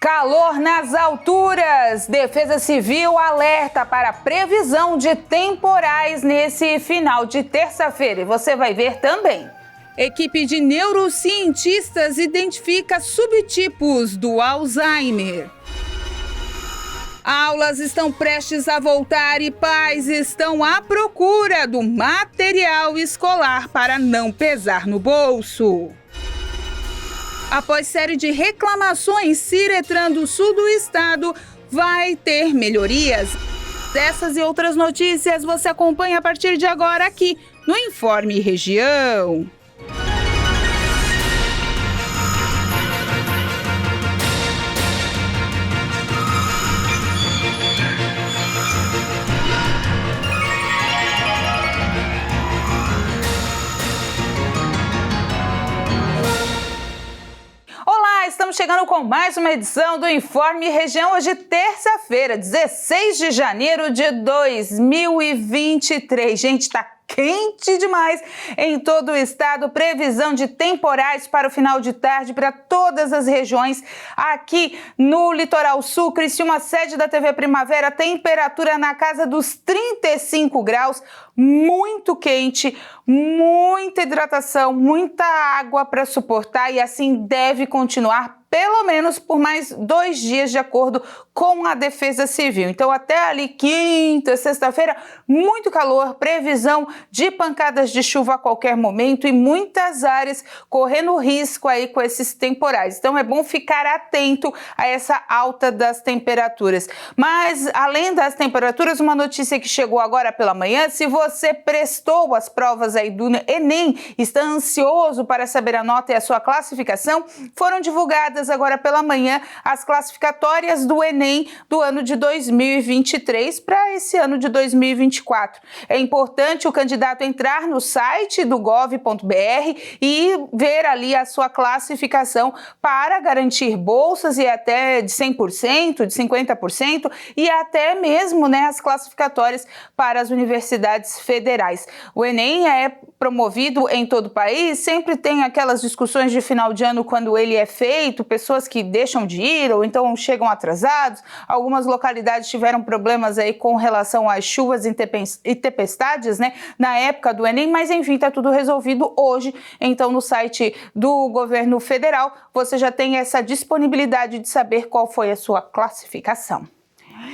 Calor nas alturas. Defesa Civil alerta para previsão de temporais nesse final de terça-feira. E você vai ver também. Equipe de neurocientistas identifica subtipos do Alzheimer. Aulas estão prestes a voltar e pais estão à procura do material escolar para não pesar no bolso. Após série de reclamações, Ciretran do sul do estado vai ter melhorias. Essas e outras notícias você acompanha a partir de agora aqui no Informe Região. Estamos chegando com mais uma edição do Informe Região, hoje terça-feira, 16 de janeiro de 2023. Gente, tá quente demais em todo o estado, previsão de temporais para o final de tarde para todas as regiões. Aqui no Litoral Sul, Criciúma, sede da TV Primavera, temperatura na casa dos 35 graus, muito quente, muita hidratação, muita água para suportar e assim deve continuar pelo menos por mais 2 dias, de acordo com a Defesa Civil. Então, até ali quinta, sexta-feira, muito calor, previsão de pancadas de chuva a qualquer momento e muitas áreas correndo risco aí com esses temporais. Então, é bom ficar atento a essa alta das temperaturas. Mas, além das temperaturas, uma notícia que chegou agora pela manhã: se você prestou as provas aí do Enem, está ansioso para saber a nota e a sua classificação, foram divulgadas agora pela manhã as classificatórias do Enem do ano de 2023 para esse ano de 2024. É importante o candidato entrar no site do gov.br e ver ali a sua classificação para garantir bolsas e até de 100%, de 50% e até mesmo as classificatórias para as universidades federais. O Enem é promovido em todo o país, sempre tem aquelas discussões de final de ano quando ele é feito, pessoas que deixam de ir ou então chegam atrasados. Algumas localidades tiveram problemas aí com relação às chuvas e tempestades, na época do Enem, mas enfim, está tudo resolvido hoje. Então, no site do governo federal, você já tem essa disponibilidade de saber qual foi a sua classificação.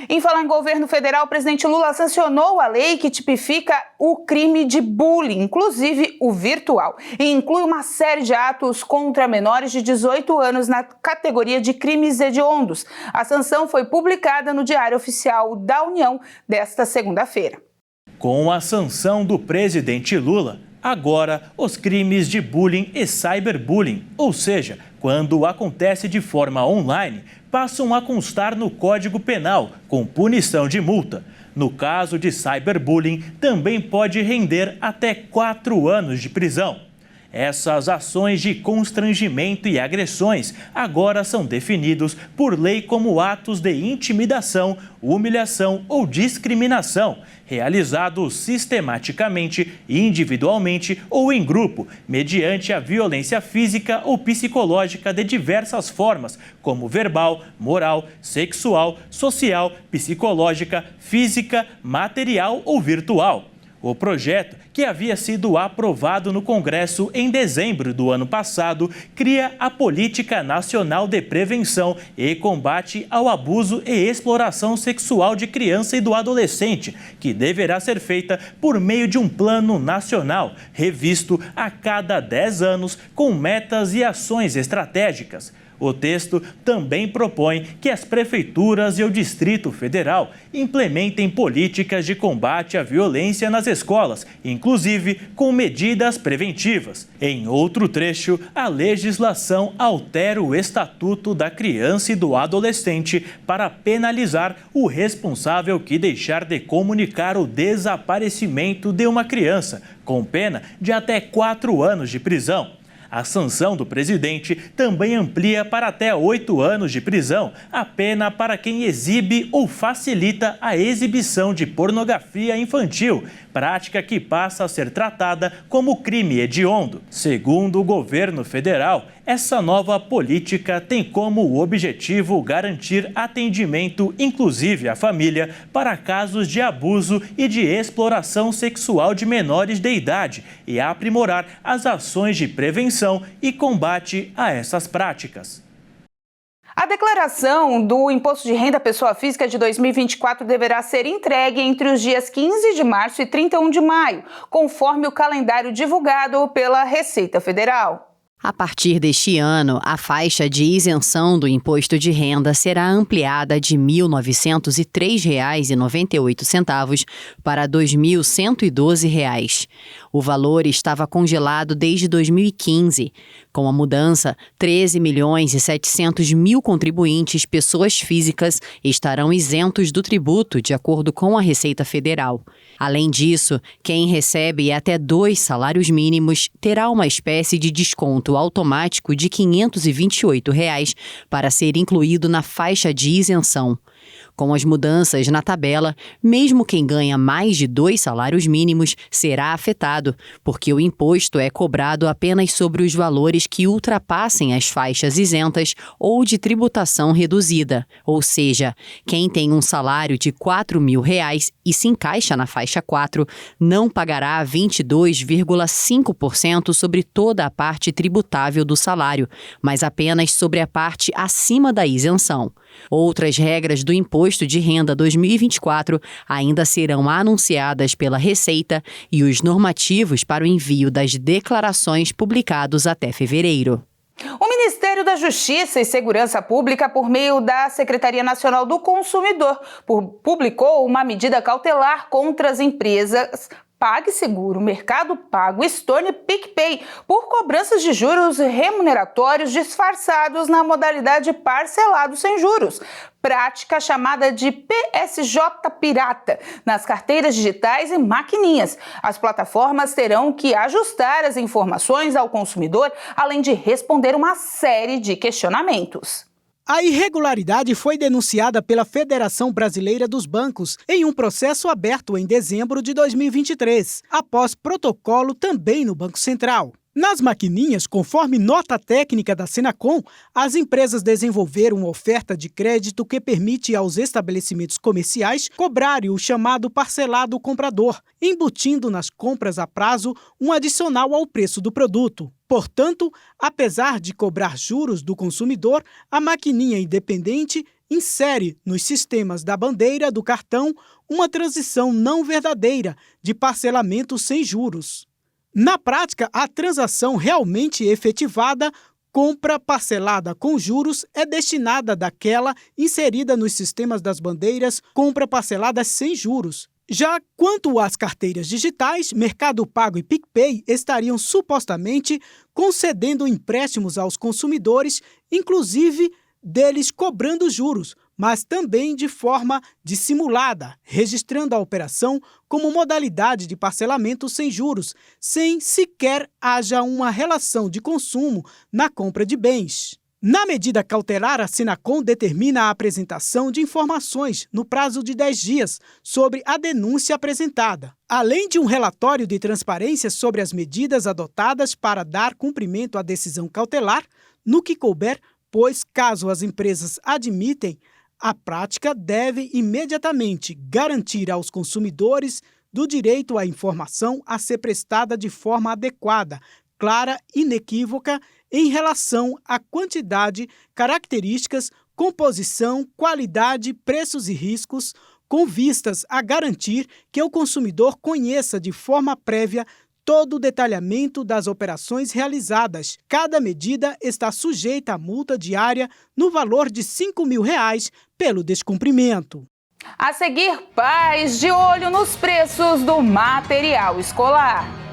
Em falar em governo federal, o presidente Lula sancionou a lei que tipifica o crime de bullying, inclusive o virtual, e inclui uma série de atos contra menores de 18 anos na categoria de crimes hediondos. A sanção foi publicada no Diário Oficial da União desta segunda-feira. Com a sanção do presidente Lula, agora os crimes de bullying e cyberbullying, ou seja, quando acontece de forma online, passam a constar no Código Penal, com punição de multa. No caso de cyberbullying, também pode render até 4 anos de prisão. Essas ações de constrangimento e agressões agora são definidos por lei como atos de intimidação, humilhação ou discriminação, realizados sistematicamente, individualmente ou em grupo, mediante a violência física ou psicológica de diversas formas, como verbal, moral, sexual, social, psicológica, física, material ou virtual. O projeto, que havia sido aprovado no Congresso em dezembro do ano passado, cria a Política Nacional de Prevenção e Combate ao Abuso e Exploração Sexual de Criança e do Adolescente, que deverá ser feita por meio de um plano nacional, revisto a cada 10 anos, com metas e ações estratégicas. O texto também propõe que as prefeituras e o Distrito Federal implementem políticas de combate à violência nas escolas, inclusive com medidas preventivas. Em outro trecho, a legislação altera o Estatuto da Criança e do Adolescente para penalizar o responsável que deixar de comunicar o desaparecimento de uma criança, com pena de até 4 anos de prisão. A sanção do presidente também amplia para até 8 anos de prisão a pena para quem exibe ou facilita a exibição de pornografia infantil, prática que passa a ser tratada como crime hediondo. Segundo o governo federal, Essa nova política tem como objetivo garantir atendimento, inclusive à família, para casos de abuso e de exploração sexual de menores de idade e aprimorar as ações de prevenção e combate a essas práticas. A declaração do Imposto de Renda à Pessoa Física de 2024 deverá ser entregue entre os dias 15 de março e 31 de maio, conforme o calendário divulgado pela Receita Federal. A partir deste ano, a faixa de isenção do imposto de renda será ampliada de R$ 1.903,98 para R$ 2.112. O valor estava congelado desde 2015. Com a mudança, 13.700.000 contribuintes, pessoas físicas, estarão isentos do tributo, de acordo com a Receita Federal. Além disso, quem recebe até 2 salários mínimos terá uma espécie de desconto automático de R$ 528 para ser incluído na faixa de isenção. Com as mudanças na tabela, mesmo quem ganha mais de 2 salários mínimos será afetado, porque o imposto é cobrado apenas sobre os valores que ultrapassem as faixas isentas ou de tributação reduzida. Ou seja, quem tem um salário de R$ 4.000 e se encaixa na faixa 4, não pagará 22,5% sobre toda a parte tributável do salário, mas apenas sobre a parte acima da isenção. Outras regras do Imposto de Renda 2024 ainda serão anunciadas pela Receita e os normativos para o envio das declarações publicados até fevereiro. O Ministério da Justiça e Segurança Pública, por meio da Secretaria Nacional do Consumidor, publicou uma medida cautelar contra as empresas PagSeguro, Mercado Pago, Stone e PicPay por cobranças de juros remuneratórios disfarçados na modalidade parcelado sem juros, prática chamada de PSJ pirata, nas carteiras digitais e maquininhas. As plataformas terão que ajustar as informações ao consumidor, além de responder uma série de questionamentos. A irregularidade foi denunciada pela Federação Brasileira dos Bancos em um processo aberto em dezembro de 2023, após protocolo também no Banco Central. Nas maquininhas, conforme nota técnica da Senacom, as empresas desenvolveram uma oferta de crédito que permite aos estabelecimentos comerciais cobrarem o chamado parcelado comprador, embutindo nas compras a prazo um adicional ao preço do produto. Portanto, apesar de cobrar juros do consumidor, a maquininha independente insere nos sistemas da bandeira do cartão uma transição não verdadeira de parcelamento sem juros. Na prática, a transação realmente efetivada, compra parcelada com juros, é destinada daquela inserida nos sistemas das bandeiras, compra parcelada sem juros. Já quanto às carteiras digitais, Mercado Pago e PicPay estariam supostamente concedendo empréstimos aos consumidores, inclusive deles cobrando juros, mas também de forma dissimulada, registrando a operação como modalidade de parcelamento sem juros, sem sequer haja uma relação de consumo na compra de bens. Na medida cautelar, a Senacom determina a apresentação de informações no prazo de 10 dias sobre a denúncia apresentada, além de um relatório de transparência sobre as medidas adotadas para dar cumprimento à decisão cautelar, no que couber, pois, caso as empresas admitem, a prática deve imediatamente garantir aos consumidores do direito à informação a ser prestada de forma adequada, clara e inequívoca em relação à quantidade, características, composição, qualidade, preços e riscos, com vistas a garantir que o consumidor conheça de forma prévia todo o detalhamento das operações realizadas. Cada medida está sujeita a multa diária no valor de R$ 5.000 pelo descumprimento. A seguir, pais de olho nos preços do material escolar.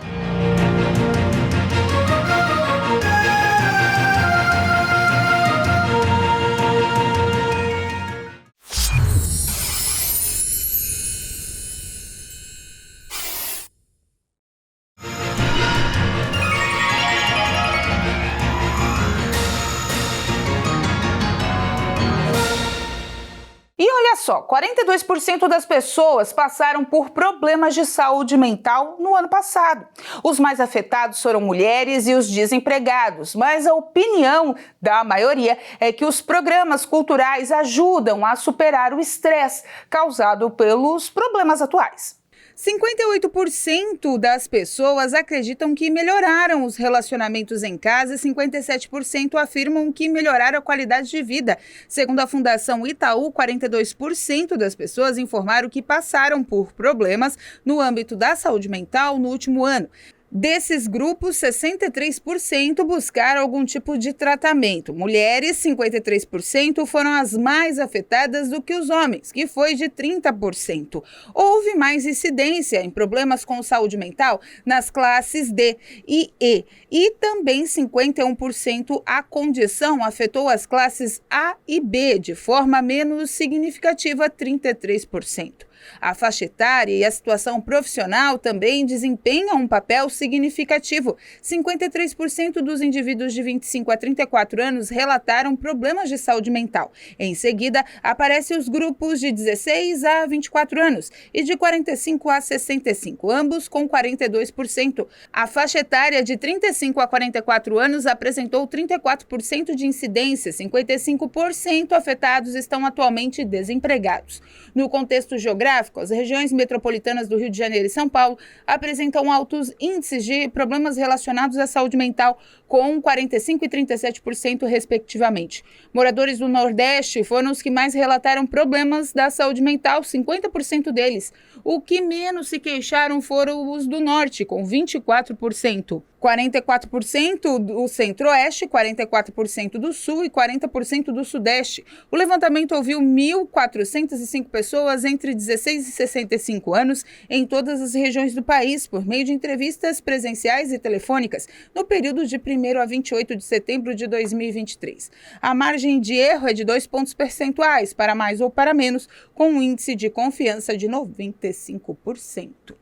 E olha Olha só, 42% das pessoas passaram por problemas de saúde mental no ano passado. Os mais afetados foram mulheres e os desempregados, mas a opinião da maioria é que os programas culturais ajudam a superar o estresse causado pelos problemas atuais. 58% das pessoas acreditam que melhoraram os relacionamentos em casa e 57% afirmam que melhoraram a qualidade de vida. Segundo a Fundação Itaú, 42% das pessoas informaram que passaram por problemas no âmbito da saúde mental no último ano. Desses grupos, 63% buscaram algum tipo de tratamento. Mulheres, 53%, foram as mais afetadas do que os homens, que foi de 30%. Houve mais incidência em problemas com saúde mental nas classes D e E. E também 51% a condição afetou as classes A e B, de forma menos significativa, 33%. A faixa etária e a situação profissional também desempenham um papel significativo. 53% dos indivíduos de 25 a 34 anos relataram problemas de saúde mental. Em seguida, aparecem os grupos de 16 a 24 anos e de 45 a 65, ambos com 42%. A faixa etária de 35 a 44 anos apresentou 34% de incidência, 55% afetados estão atualmente desempregados. No contexto geográfico, as regiões metropolitanas do Rio de Janeiro e São Paulo apresentam altos índices de problemas relacionados à saúde mental, com 45% e 37%, respectivamente. Moradores do Nordeste foram os que mais relataram problemas da saúde mental, 50% deles. O que menos se queixaram foram os do Norte, com 24%. 44% do Centro-Oeste, 44% do Sul e 40% do Sudeste. O levantamento ouviu 1.405 pessoas entre 16 e 65 anos em todas as regiões do país, por meio de entrevistas presenciais e telefônicas, no período de 1º a 28 de setembro de 2023. A margem de erro é de 2 pontos percentuais, para mais ou para menos, com um índice de confiança de 95%.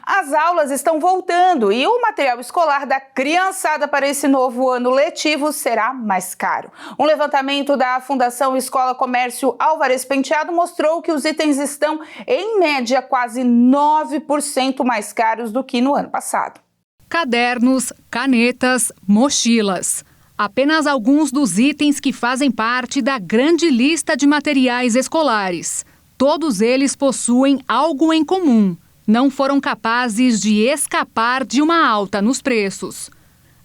As aulas estão voltando e o material escolar da criançada para esse novo ano letivo será mais caro. Um levantamento da Fundação Escola Comércio Álvares Penteado mostrou que os itens estão, em média, quase 9% mais caros do que no ano passado. Cadernos, canetas, mochilas. Apenas alguns dos itens que fazem parte da grande lista de materiais escolares. Todos eles possuem algo em comum. Não foram capazes de escapar de uma alta nos preços.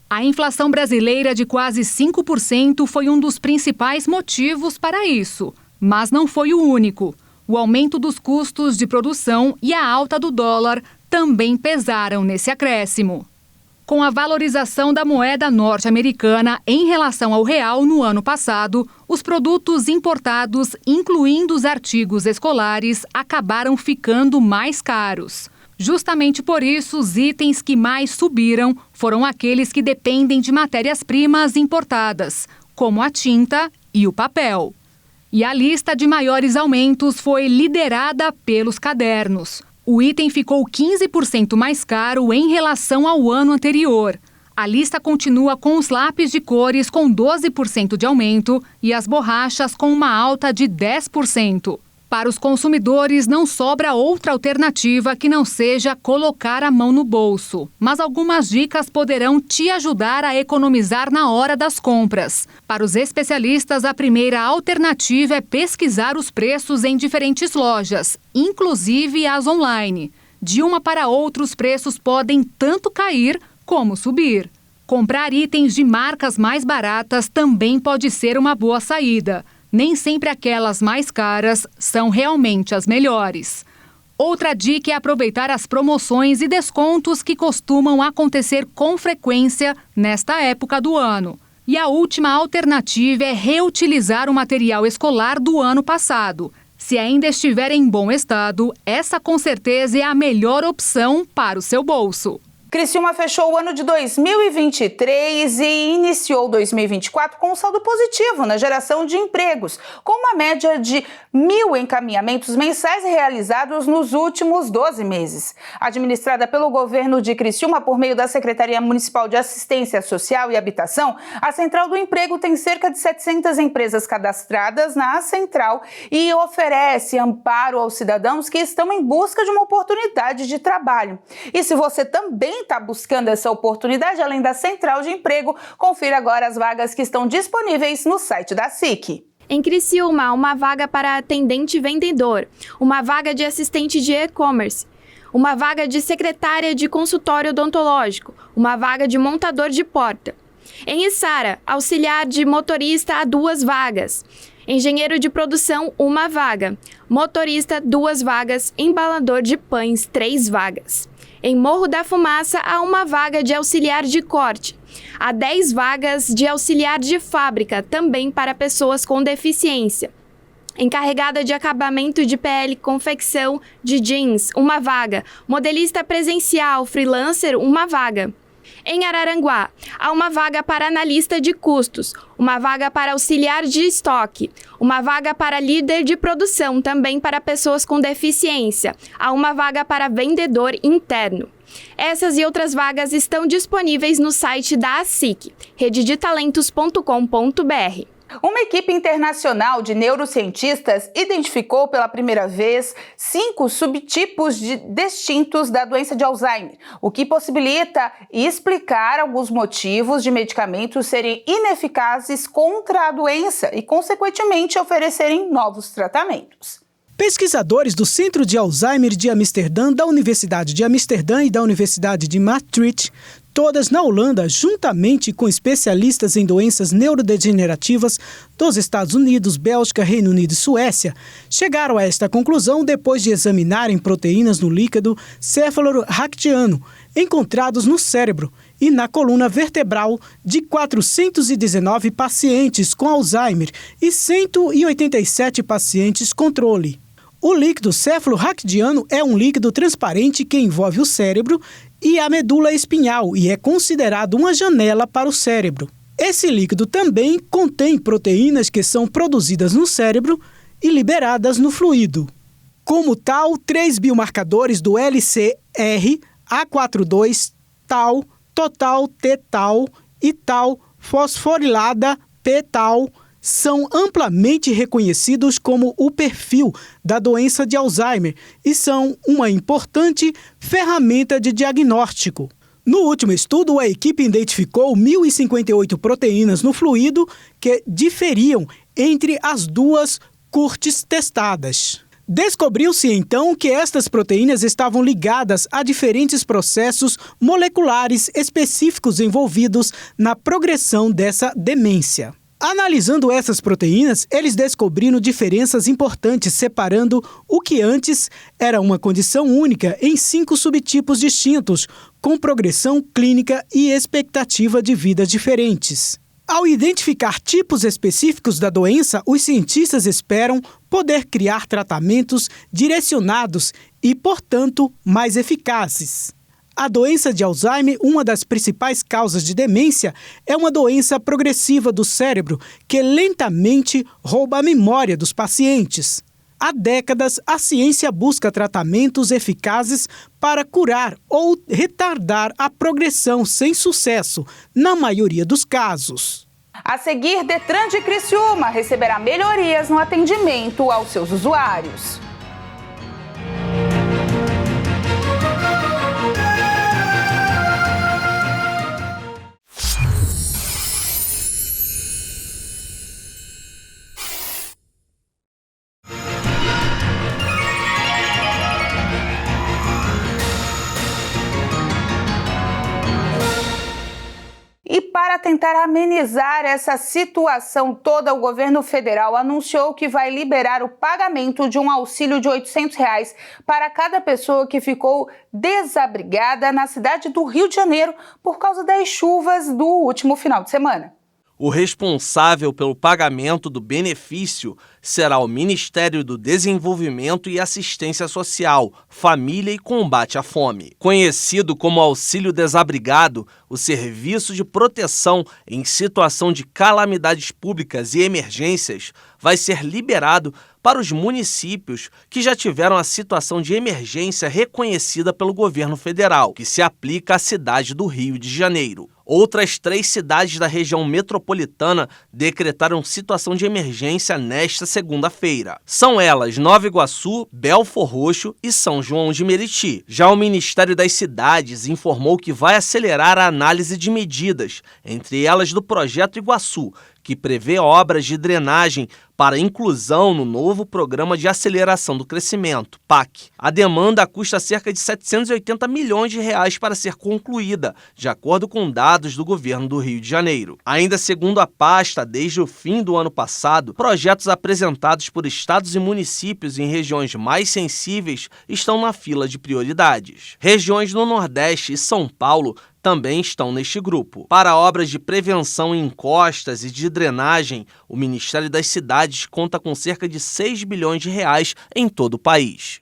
A inflação brasileira de quase 5% foi um dos principais motivos para isso, mas não foi o único. O aumento dos custos de produção e a alta do dólar também pesaram nesse acréscimo. Com a valorização da moeda norte-americana em relação ao real no ano passado, os produtos importados, incluindo os artigos escolares, acabaram ficando mais caros. Justamente por isso, os itens que mais subiram foram aqueles que dependem de matérias-primas importadas, como a tinta e o papel. E a lista de maiores aumentos foi liderada pelos cadernos. O item ficou 15% mais caro em relação ao ano anterior. A lista continua com os lápis de cores com 12% de aumento e as borrachas com uma alta de 10%. Para os consumidores, não sobra outra alternativa que não seja colocar a mão no bolso. Mas algumas dicas poderão te ajudar a economizar na hora das compras. Para os especialistas, a primeira alternativa é pesquisar os preços em diferentes lojas, inclusive as online. De uma para outra, os preços podem tanto cair como subir. Comprar itens de marcas mais baratas também pode ser uma boa saída. Nem sempre aquelas mais caras são realmente as melhores. Outra dica é aproveitar as promoções e descontos que costumam acontecer com frequência nesta época do ano. E a última alternativa é reutilizar o material escolar do ano passado. Se ainda estiver em bom estado, essa com certeza é a melhor opção para o seu bolso. Criciúma fechou o ano de 2023 e iniciou 2024 com um saldo positivo na geração de empregos, com uma média de 1.000 encaminhamentos mensais realizados nos últimos 12 meses. Administrada pelo governo de Criciúma por meio da Secretaria Municipal de Assistência Social e Habitação, a Central do Emprego tem cerca de 700 empresas cadastradas na central e oferece amparo aos cidadãos que estão em busca de uma oportunidade de trabalho. E se você também está buscando essa oportunidade, além da Central de Emprego, confira agora as vagas que estão disponíveis no site da SIC. Em Criciúma, uma vaga para atendente vendedor, uma vaga de assistente de e-commerce, uma vaga de secretária de consultório odontológico, uma vaga de montador de porta. Em Içara, auxiliar de motorista há 2 vagas. Engenheiro de produção, 1 vaga. Motorista, 2 vagas. Embalador de pães, 3 vagas. Em Morro da Fumaça, há 1 vaga de auxiliar de corte. Há 10 vagas de auxiliar de fábrica, também para pessoas com deficiência. Encarregada de acabamento de pele, confecção de jeans, 1 vaga. Modelista presencial, freelancer, 1 vaga. Em Araranguá, há 1 vaga para analista de custos, 1 vaga para auxiliar de estoque, 1 vaga para líder de produção, também para pessoas com deficiência, há 1 vaga para vendedor interno. Essas e outras vagas estão disponíveis no site da SIC, rededetalentos.com.br. Uma equipe internacional de neurocientistas identificou pela primeira vez 5 subtipos distintos da doença de Alzheimer, o que possibilita explicar alguns motivos de medicamentos serem ineficazes contra a doença e, consequentemente, oferecerem novos tratamentos. Pesquisadores do Centro de Alzheimer de Amsterdã, da Universidade de Amsterdã e da Universidade de Maastricht, todas na Holanda, juntamente com especialistas em doenças neurodegenerativas dos Estados Unidos, Bélgica, Reino Unido e Suécia, chegaram a esta conclusão depois de examinarem proteínas no líquido céfalo-ractiano encontrados no cérebro e na coluna vertebral de 419 pacientes com Alzheimer e 187 pacientes controle. O líquido céfalo-ractiano é um líquido transparente que envolve o cérebro e a medula espinhal e é considerado uma janela para o cérebro. Esse líquido também contém proteínas que são produzidas no cérebro e liberadas no fluido. Como tal, 3 biomarcadores do LCR, A42, tau, total T-tau e tau fosforilada P-tau são amplamente reconhecidos como o perfil da doença de Alzheimer e são uma importante ferramenta de diagnóstico. No último estudo, a equipe identificou 1.058 proteínas no fluido que diferiam entre as 2 cortes testadas. Descobriu-se então que estas proteínas estavam ligadas a diferentes processos moleculares específicos envolvidos na progressão dessa demência. Analisando essas proteínas, eles descobriram diferenças importantes, separando o que antes era uma condição única em 5 subtipos distintos, com progressão clínica e expectativa de vida diferentes. Ao identificar tipos específicos da doença, os cientistas esperam poder criar tratamentos direcionados e, portanto, mais eficazes. A doença de Alzheimer, uma das principais causas de demência, é uma doença progressiva do cérebro que lentamente rouba a memória dos pacientes. Há décadas, a ciência busca tratamentos eficazes para curar ou retardar a progressão sem sucesso, na maioria dos casos. A seguir, Detran de Criciúma receberá melhorias no atendimento aos seus usuários. E para tentar amenizar essa situação toda, o governo federal anunciou que vai liberar o pagamento de um auxílio de R$ 800 para cada pessoa que ficou desabrigada na cidade do Rio de Janeiro por causa das chuvas do último final de semana. O responsável pelo pagamento do benefício será o Ministério do Desenvolvimento e Assistência Social, Família e Combate à Fome. Conhecido como Auxílio Desabrigado, o Serviço de Proteção em Situação de Calamidades Públicas e Emergências vai ser liberado para os municípios que já tiveram a situação de emergência reconhecida pelo governo federal, que se aplica à cidade do Rio de Janeiro. Outras 3 cidades da região metropolitana decretaram situação de emergência nesta segunda-feira. São elas Nova Iguaçu, Belfor Roxo e São João de Meriti. Já o Ministério das Cidades informou que vai acelerar a análise de medidas, entre elas do Projeto Iguaçu, que prevê obras de drenagem para inclusão no novo Programa de Aceleração do Crescimento, PAC. A demanda custa cerca de 780 milhões de reais para ser concluída, de acordo com dados do governo do Rio de Janeiro. Ainda segundo a pasta, desde o fim do ano passado, projetos apresentados por estados e municípios em regiões mais sensíveis estão na fila de prioridades. Regiões no Nordeste e São Paulo também estão neste grupo. Para obras de prevenção em encostas e de drenagem, o Ministério das Cidades conta com cerca de 6 bilhões de reais em todo o país.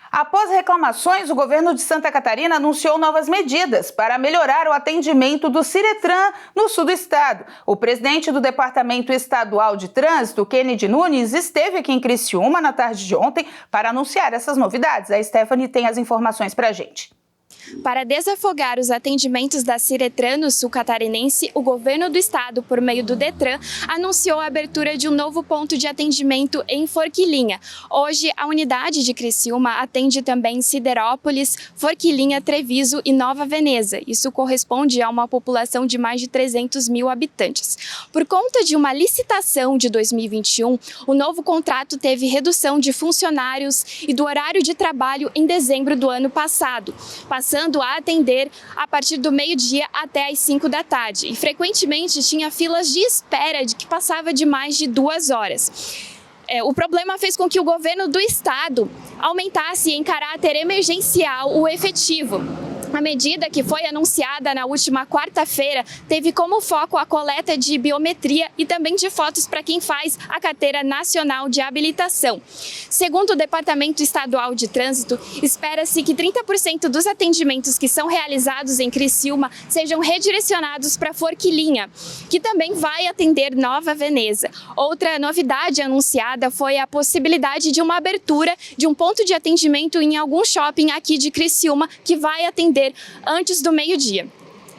Após reclamações, o governo de Santa Catarina anunciou novas medidas para melhorar o atendimento do Ciretran no sul do estado. O presidente do Departamento Estadual de Trânsito, Kennedy Nunes, esteve aqui em Criciúma na tarde de ontem para anunciar essas novidades. A Stephanie tem as informações para a gente. Para desafogar os atendimentos da Ciretran no sul catarinense, o governo do estado, por meio do Detran, anunciou a abertura de um novo ponto de atendimento em Forquilinha. Hoje, a unidade de Criciúma atende também Siderópolis, Forquilinha, Treviso e Nova Veneza. Isso corresponde a uma população de mais de 300 mil habitantes. Por conta de uma licitação de 2021, o novo contrato teve redução de funcionários e do horário de trabalho em dezembro do ano passado, passando a atender a partir do meio-dia até às 5 da tarde. E frequentemente tinha filas de espera que passava de mais de 2 horas. O problema fez com que o governo do estado aumentasse em caráter emergencial o efetivo. A medida, que foi anunciada na última quarta-feira, teve como foco a coleta de biometria e também de fotos para quem faz a Carteira Nacional de Habilitação. Segundo o Departamento Estadual de Trânsito, espera-se que 30% dos atendimentos que são realizados em Criciúma sejam redirecionados para Forquilinha, que também vai atender Nova Veneza. Outra novidade anunciada foi a possibilidade de uma abertura de um ponto de atendimento em algum shopping aqui de Criciúma, que vai atender antes do meio-dia.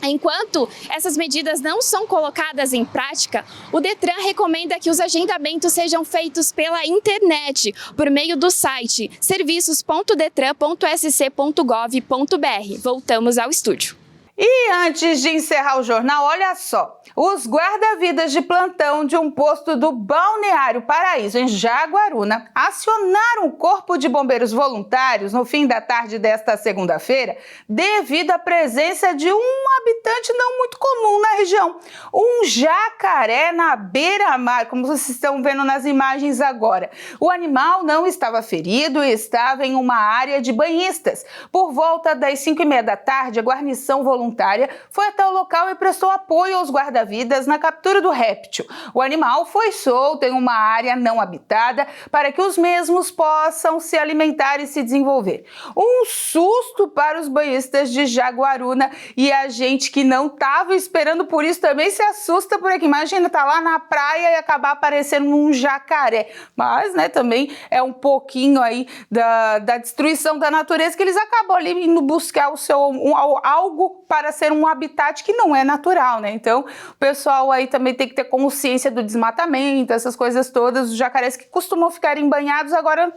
Enquanto essas medidas não são colocadas em prática, o Detran recomenda que os agendamentos sejam feitos pela internet, por meio do site serviços.detran.sc.gov.br. Voltamos ao estúdio. E antes de encerrar o jornal, olha só, os guarda-vidas de plantão de um posto do Balneário Paraíso, em Jaguaruna, acionaram o Corpo de Bombeiros Voluntários no fim da tarde desta segunda-feira, devido à presença de um habitante não muito comum na região, um jacaré na beira-mar, como vocês estão vendo nas imagens agora. O animal não estava ferido e estava em uma área de banhistas. Por volta das 5h30 da tarde, a guarnição voluntária foi até o local e prestou apoio aos guarda-vidas na captura do réptil. O animal foi solto em uma área não habitada para que os mesmos possam se alimentar e se desenvolver. Um susto para os banhistas de Jaguaruna, e a gente que não estava esperando por isso também se assusta por aqui. Imagina, tá lá na praia e acabar aparecendo um jacaré. Mas, né, também é um pouquinho aí da destruição da natureza, que eles acabam ali indo buscar o seu algo para ser um habitat que não é natural, né? Então, o pessoal aí também tem que ter consciência do desmatamento, essas coisas todas. Os jacarés que costumam ficar embanhados agora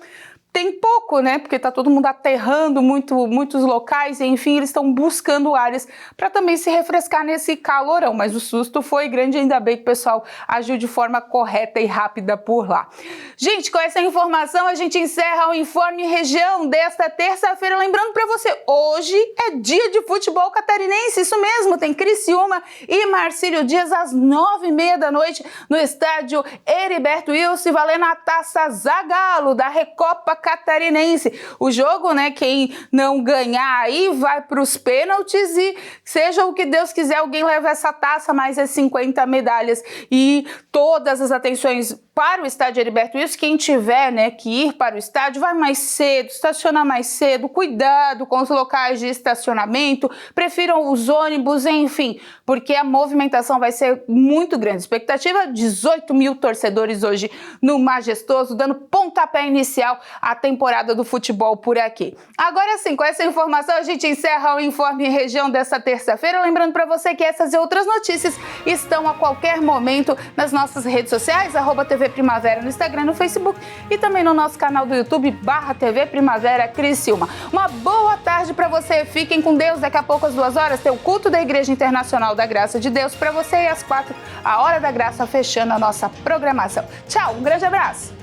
tem pouco, né? Porque tá todo mundo aterrando muitos locais, e enfim, eles estão buscando áreas para também se refrescar nesse calorão. Mas o susto foi grande, ainda bem que o pessoal agiu de forma correta e rápida por lá. Gente, com essa informação a gente encerra o Informe Região desta terça-feira. Lembrando para você, hoje é dia de futebol catarinense, isso mesmo, tem Criciúma e Marcílio Dias às 9h30 da noite no estádio Heriberto Wilson, valendo a Taça Zagallo da Recopa catarinense. O jogo, né, quem não ganhar aí vai para os pênaltis e seja o que Deus quiser, alguém leva essa taça, mais as 50 medalhas e todas as atenções para o estádio Heriberto Wilson. Quem tiver, né, que ir para o estádio, vai mais cedo, estaciona mais cedo, cuidado com os locais de estacionamento, prefiram os ônibus, enfim, porque a movimentação vai ser muito grande. Expectativa, 18 mil torcedores hoje no Majestoso, dando pontapé inicial à temporada do futebol por aqui. Agora sim, com essa informação a gente encerra o Informe Região dessa terça-feira, lembrando para você que essas e outras notícias estão a qualquer momento nas nossas redes sociais, @TV Primavera no Instagram e no Facebook e também no nosso canal do YouTube, /TV Primavera Criciúma. Uma boa tarde para você, fiquem com Deus. Daqui a pouco às 2h tem o culto da Igreja Internacional da Graça de Deus para você e às 4 a Hora da Graça fechando a nossa programação. Tchau, um grande abraço.